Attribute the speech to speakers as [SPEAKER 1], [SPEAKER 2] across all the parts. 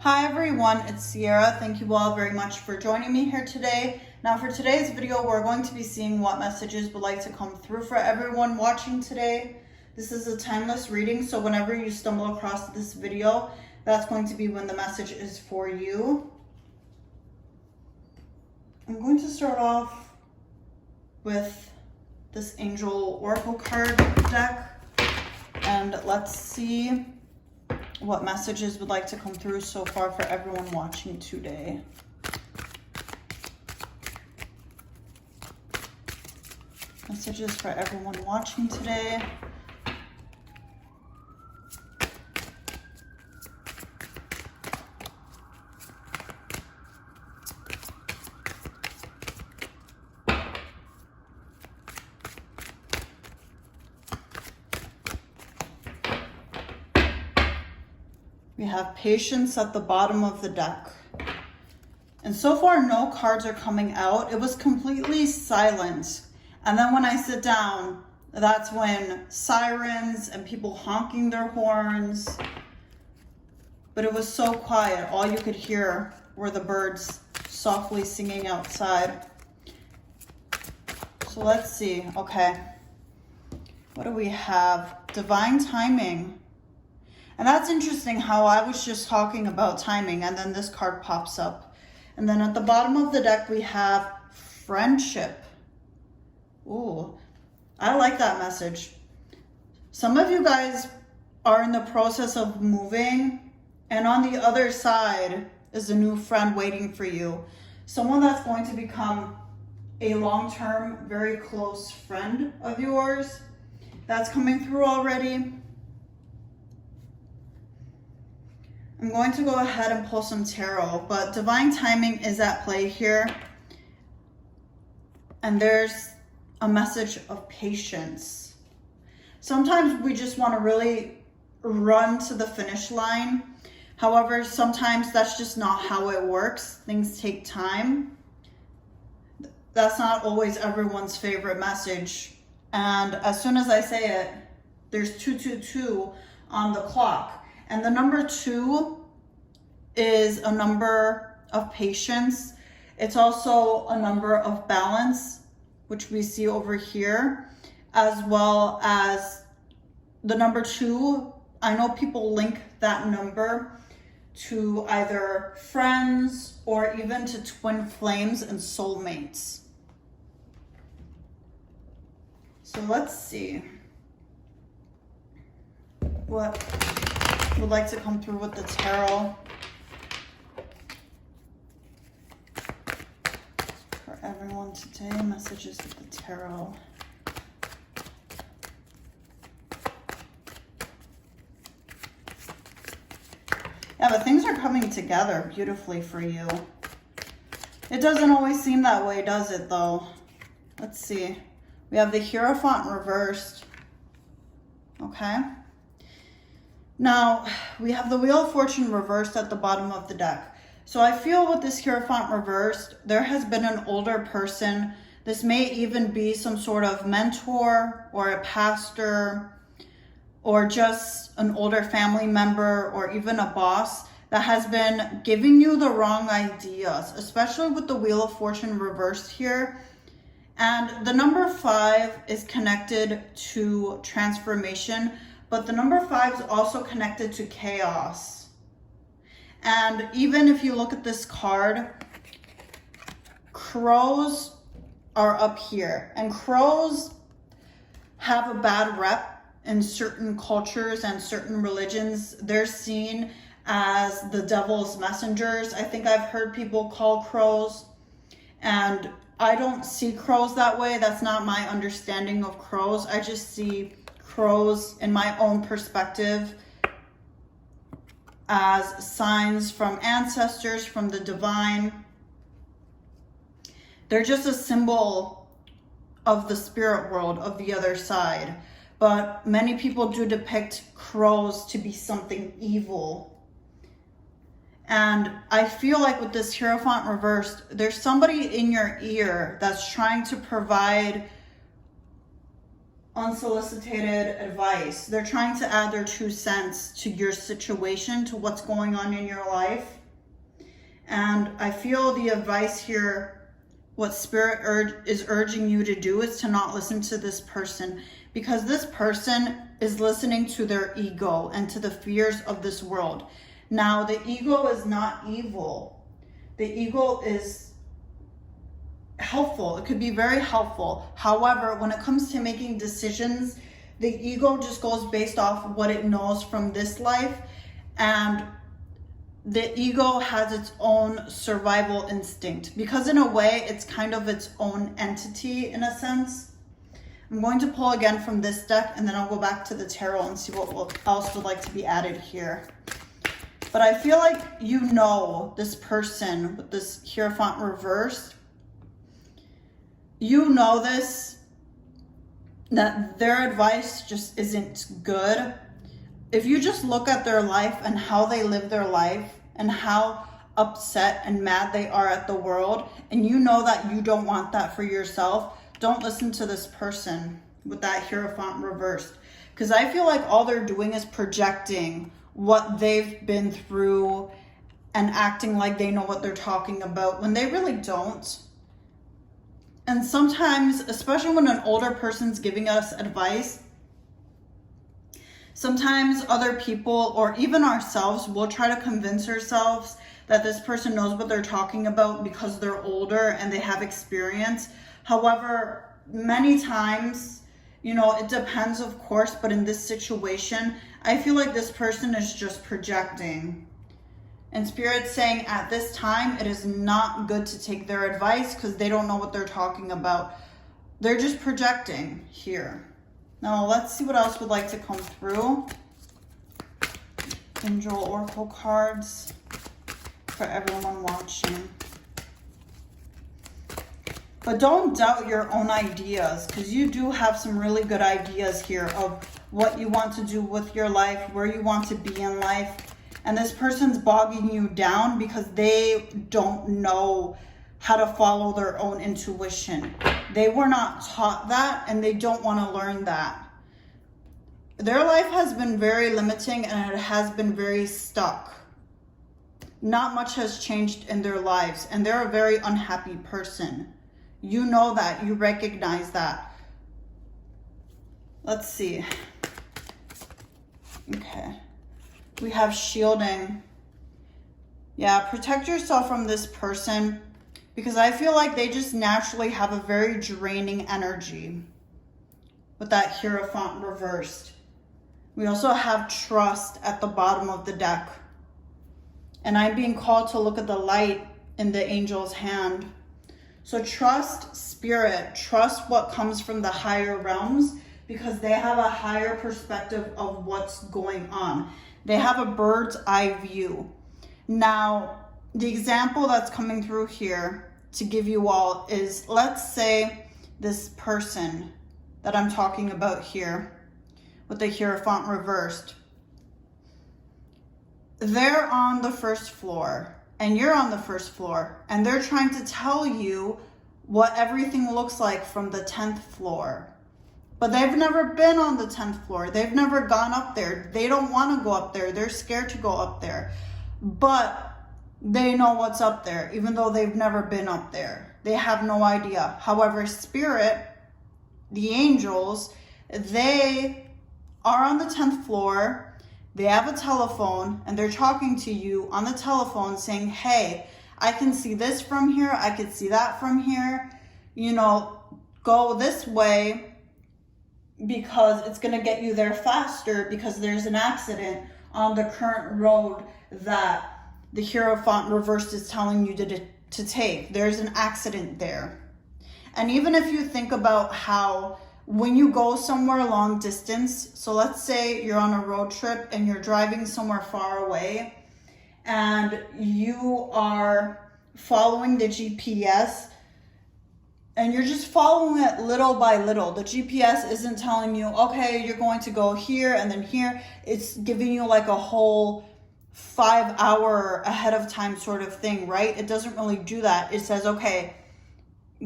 [SPEAKER 1] Hi everyone, it's Sierra. Thank you all very much for joining me here today. Now for today's video, we're going to be seeing what messages would like to come through for everyone watching today. This is a timeless reading, so whenever you stumble across this video, that's going to be when the message is for you. I'm going to start off with this Angel Oracle card deck, and let's see what messages would like to come through so far for everyone watching today. Messages for everyone watching today. We have Patience at the bottom of the deck. And so far, no cards are coming out. It was completely silent. And then when I sit down, that's when sirens and people honking their horns. But it was so quiet. All you could hear were the birds softly singing outside. So let's see. Okay. What do we have? Divine timing. And that's interesting how I was just talking about timing and then this card pops up. And then at the bottom of the deck, we have friendship. Ooh, I like that message. Some of you guys are in the process of moving, and on the other side is a new friend waiting for you. Someone that's going to become a long-term, very close friend of yours. That's coming through already. I'm going to go ahead and pull some tarot, but divine timing is at play here. And there's a message of patience. Sometimes we just want to really run to the finish line. However, sometimes that's just not how it works. Things take time. That's not always everyone's favorite message. And as soon as I say it, there's 222 on the clock. And the number 2 is a number of patience. It's also a number of balance, which we see over here, as well as the number 2. I know people link that number to either friends or even to twin flames and soulmates. So let's see what would like to come through with the tarot for everyone today. Messages with the tarot. Yeah, but things are coming together beautifully for you. It doesn't always seem that way, does it, though? Let's see. We have the Hierophant reversed. Okay. Now, we have the Wheel of Fortune reversed at the bottom of the deck. So I feel with this Hierophant reversed, there has been an older person. This may even be some sort of mentor or a pastor or just an older family member or even a boss that has been giving you the wrong ideas, especially with the Wheel of Fortune reversed here. And the number 5 is connected to transformation, but the number 5 is also connected to chaos. And even if you look at this card, crows are up here. And crows have a bad rep in certain cultures and certain religions. They're seen as the devil's messengers. I think I've heard people call crows. And I don't see crows that way. That's not my understanding of crows. I just see crows in my own perspective as signs from ancestors, from the divine. They're just a symbol of the spirit world, of the other side. But many people do depict crows to be something evil. And I feel like with this Hierophant reversed, there's somebody in your ear that's trying to provide unsolicited advice. They're trying to add their 2 cents to your situation, to what's going on in your life. And I feel the advice here, what Spirit is urging you to do, is to not listen to this person, because this person is listening to their ego and to the fears of this world. Now, the ego is not evil. The ego is helpful. It could be very helpful. However, when it comes to making decisions, the ego just goes based off what it knows from this life, and the ego has its own survival instinct, because in a way it's kind of its own entity in a sense. I'm going to pull again from this deck, and then I'll go back to the tarot and see what else would like to be added here. But I feel like you know this person with this Hierophant reversed. You know this, that their advice just isn't good. If you just look at their life and how they live their life and how upset and mad they are at the world, and you know that you don't want that for yourself, don't listen to this person with that Hierophant reversed. Because I feel like all they're doing is projecting what they've been through and acting like they know what they're talking about when they really don't. And sometimes, especially when an older person's giving us advice, sometimes other people or even ourselves will try to convince ourselves that this person knows what they're talking about because they're older and they have experience. However, many times, you know, it depends, of course, but in this situation, I feel like this person is just projecting. And Spirit's saying at this time, it is not good to take their advice because they don't know what they're talking about. They're just projecting here. Now, let's see what else would like to come through. Angel Oracle cards for everyone watching. But don't doubt your own ideas, because you do have some really good ideas here of what you want to do with your life, where you want to be in life. And this person's bogging you down because they don't know how to follow their own intuition. They were not taught that, and they don't want to learn that. Their life has been very limiting, and it has been very stuck. Not much has changed in their lives, and they're a very unhappy person. You know that. You recognize that. Let's see. Okay. We have shielding. Yeah, protect yourself from this person, because I feel like they just naturally have a very draining energy with that Hierophant reversed. We also have trust at the bottom of the deck. And I'm being called to look at the light in the angel's hand. So trust Spirit, trust what comes from the higher realms, because they have a higher perspective of what's going on. They have a bird's eye view. Now, the example that's coming through here to give you all is, let's say this person that I'm talking about here with the Hierophant reversed. They're on the first floor and you're on the first floor, and they're trying to tell you what everything looks like from the 10th floor. But they've never been on the 10th floor. They've never gone up there. They don't want to go up there. They're scared to go up there. But they know what's up there, even though they've never been up there. They have no idea. However, Spirit, the angels, they are on the 10th floor. They have a telephone, and they're talking to you on the telephone saying, hey, I can see this from here. I can see that from here. You know, go this way, because it's going to get you there faster, because there's an accident on the current road that the Hierophant reversed is telling you to take. There's an accident there. And even if you think about how when you go somewhere long distance, so let's say you're on a road trip and you're driving somewhere far away and you are following the GPS, and you're just following it little by little. The GPS isn't telling you, okay, you're going to go here and then here. It's giving you like a whole 5 hour ahead of time sort of thing, right? It doesn't really do that. It says, okay,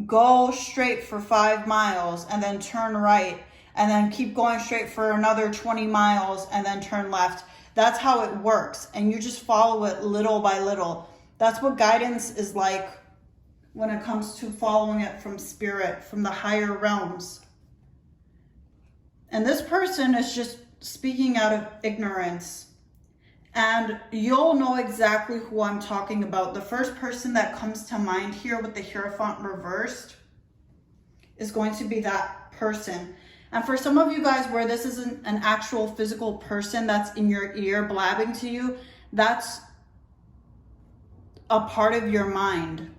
[SPEAKER 1] go straight for 5 miles and then turn right. and then keep going straight for another 20 miles and then turn left. That's how it works. And you just follow it little by little. That's what guidance is like when it comes to following it from spirit, from the higher realms. And this person is just speaking out of ignorance. And you'll know exactly who I'm talking about. The first person that comes to mind here with the Hierophant reversed is going to be that person. And for some of you guys where this isn't an actual physical person that's in your ear blabbing to you, that's a part of your mind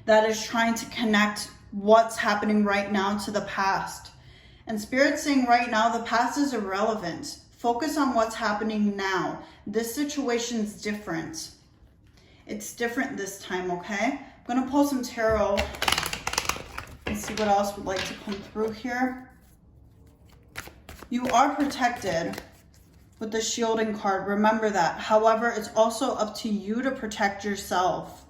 [SPEAKER 1] that is trying to connect what's happening right now to the past. And Spirit's saying right now, the past is irrelevant. Focus on what's happening now. This situation's different. It's different this time, okay? I'm going to pull some tarot and see what else would like to come through here. You are protected with the shielding card. Remember that. However, it's also up to you to protect yourself.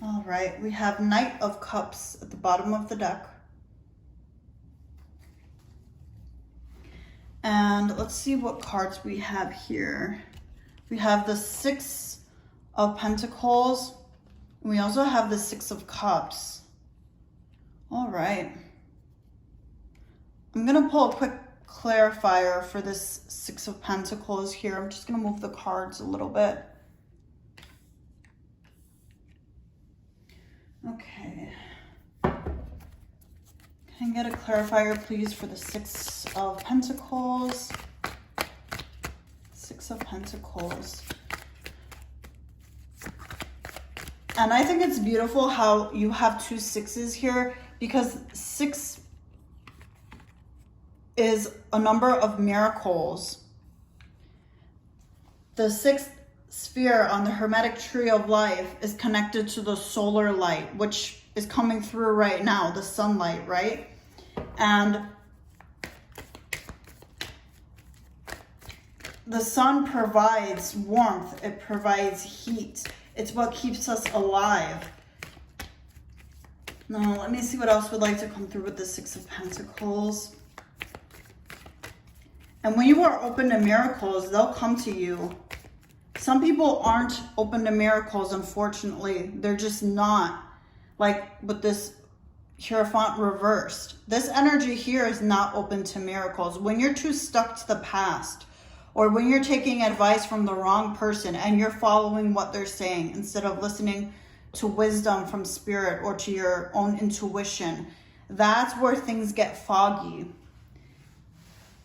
[SPEAKER 1] All right, we have Knight of Cups at the bottom of the deck. And let's see what cards we have here. We have the Six of Pentacles. We also have the Six of Cups. All right. I'm going to pull a quick clarifier for this Six of Pentacles here. I'm just going to move the cards a little bit. Okay. Can I get a clarifier, please, for the Six of Pentacles? Six of Pentacles. And I think it's beautiful how you have two sixes here, because 6 is a number of miracles. The sixth sphere on the Hermetic tree of life is connected to the solar light, which is coming through right now, the sunlight, right? And the sun provides warmth, it provides heat. It's what keeps us alive. Now, let me see what else would like to come through with the Six of Pentacles. And when you are open to miracles, they'll come to you. Some people aren't open to miracles, unfortunately. They're just not. Like with this Hierophant reversed. This energy here is not open to miracles. When you're too stuck to the past, or when you're taking advice from the wrong person and you're following what they're saying instead of listening to wisdom from spirit or to your own intuition, that's where things get foggy.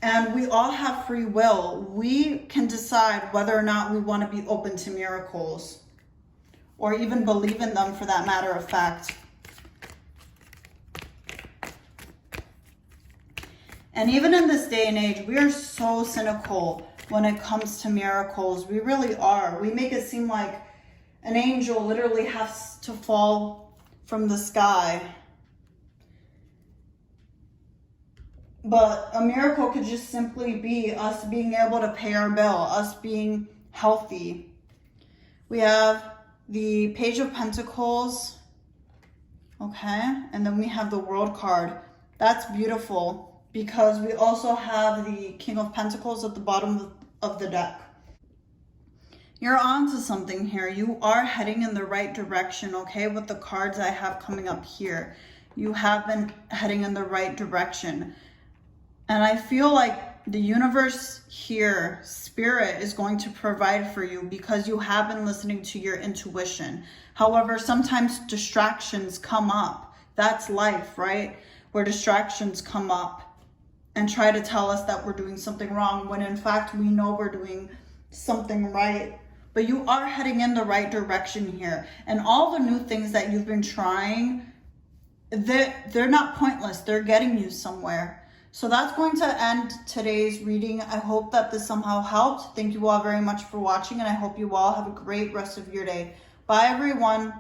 [SPEAKER 1] And we all have free will. We can decide whether or not we want to be open to miracles, or even believe in them for that matter of fact. And even in this day and age, we are so cynical when it comes to miracles. We really are. We make it seem like an angel literally has to fall from the sky. But a miracle could just simply be us being able to pay our bill, us being healthy. We have the Page of Pentacles, okay? And then we have the World card. That's beautiful because we also have the King of Pentacles at the bottom of the deck. You're on to something here. You are heading in the right direction, okay? With the cards I have coming up here, you have been heading in the right direction. And I feel like the universe here, spirit, is going to provide for you because you have been listening to your intuition. However, sometimes distractions come up. That's life, right? Where distractions come up and try to tell us that we're doing something wrong when in fact we know we're doing something right. But you are heading in the right direction here. And all the new things that you've been trying, they're not pointless. They're getting you somewhere. So that's going to end today's reading. I hope that this somehow helped. Thank you all very much for watching, and I hope you all have a great rest of your day. Bye, everyone.